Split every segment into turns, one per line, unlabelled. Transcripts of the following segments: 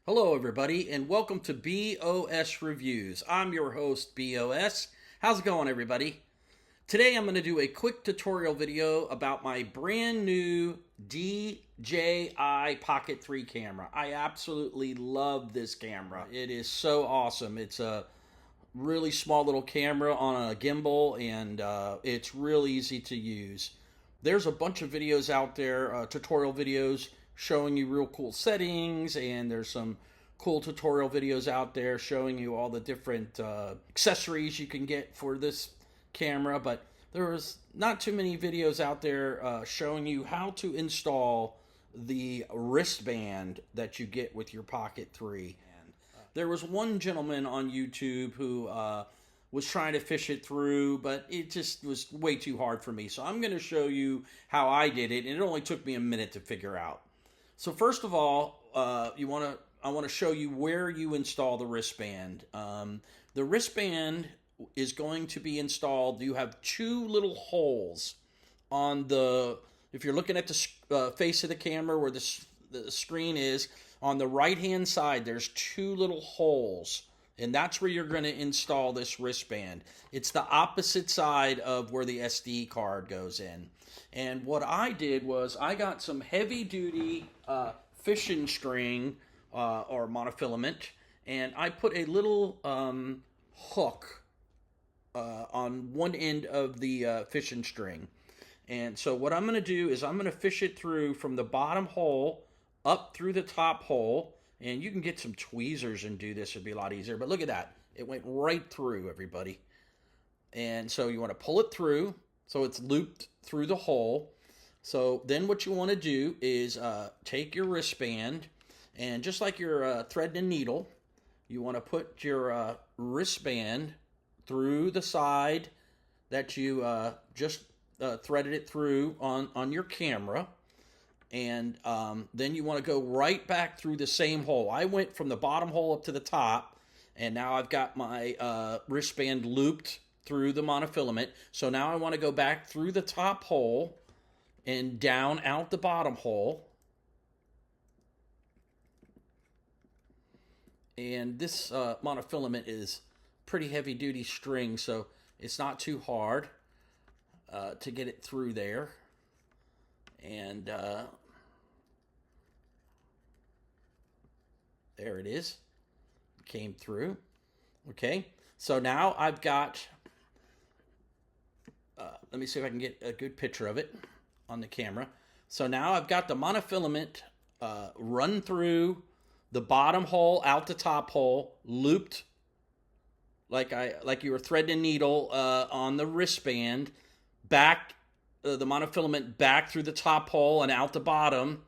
Hello, everybody, and welcome to BOS Reviews. I'm your host, BOS. How's it going, everybody? Today, I'm going to do a quick tutorial video about my brand new DJI Pocket 3 camera. I absolutely love this camera. It is so awesome. It's a really small little camera on a gimbal, and it's really easy to use. There's a bunch of videos out there, tutorial videos, showing you real cool settings, and there's some cool tutorial videos out there showing you all the different accessories you can get for this camera, but there's not too many videos out there showing you how to install the wristband that you get with your Pocket 3. And there was one gentleman on YouTube who was trying to fish it through, but it just was way too hard for me. So I'm going to show you how I did it, and it only took me a minute to figure out. So first of all, I want to show you where you install the wristband. The wristband is going to be installed. You have two little holes on the, if you're looking at the face of the camera where the screen is, on the right-hand side, there's two little holes. And that's where you're going to install this wristband. It's the opposite side of where the SD card goes in. And what I did was I got some heavy-duty fishing string or monofilament, and I put a little hook on one end of the fishing string. And so what I'm going to do is I'm going to fish it through from the bottom hole up through the top hole. And you can get some tweezers and do this. It'd be a lot easier. But look at that. It went right through, everybody. And so you want to pull it through so it's looped through the hole. So then what you want to do is take your wristband, and just like your thread and needle, you want to put your wristband through the side that you just threaded it through on your camera. And then you want to go right back through the same hole. I went from the bottom hole up to the top, and now I've got my wristband looped through the monofilament. So now I want to go back through the top hole and down out the bottom hole. And this monofilament is pretty heavy duty string, so it's not too hard to get it through there. And there it is. Came through. Okay. So now I've got, let me see if I can get a good picture of it on the camera. So now I've got the monofilament run through the bottom hole out the top hole, looped like you were threading a needle on the wristband, back the monofilament back through the top hole and out the bottom.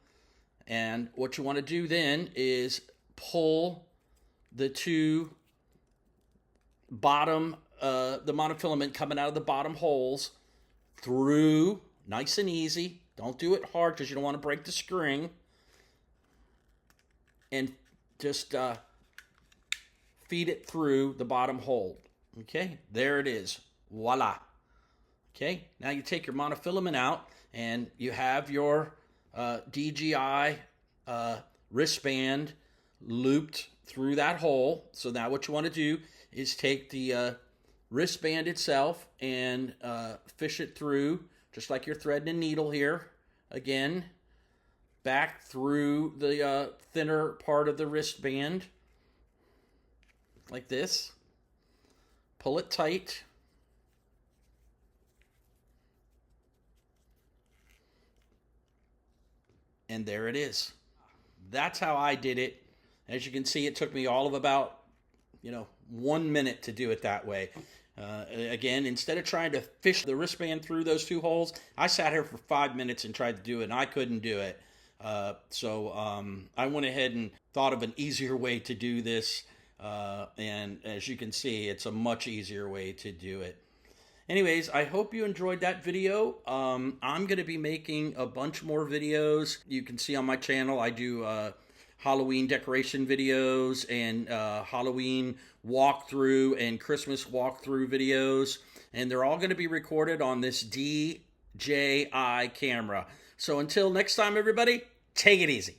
And what you want to do then is pull the two bottom, the monofilament coming out of the bottom holes through, nice and easy. Don't do it hard because you don't want to break the string. And just feed it through the bottom hole. Okay, there it is. Voila. Okay, now you take your monofilament out, and you have your DJI wristband looped through that hole. So now what you want to do is take the wristband itself and fish it through, just like you're threading a needle here. Again, back through the thinner part of the wristband, like this. Pull it tight. And there it is. That's how I did it. As you can see, it took me all of about, 1 minute to do it that way. Again, instead of trying to fish the wristband through those two holes, I sat here for 5 minutes and tried to do it, and I couldn't do it. So I went ahead and thought of an easier way to do this. And as you can see, it's a much easier way to do it. Anyways, I hope you enjoyed that video. I'm going to be making a bunch more videos. You can see on my channel, I do Halloween decoration videos and Halloween walkthrough and Christmas walkthrough videos. And they're all going to be recorded on this DJI camera. So until next time, everybody, take it easy.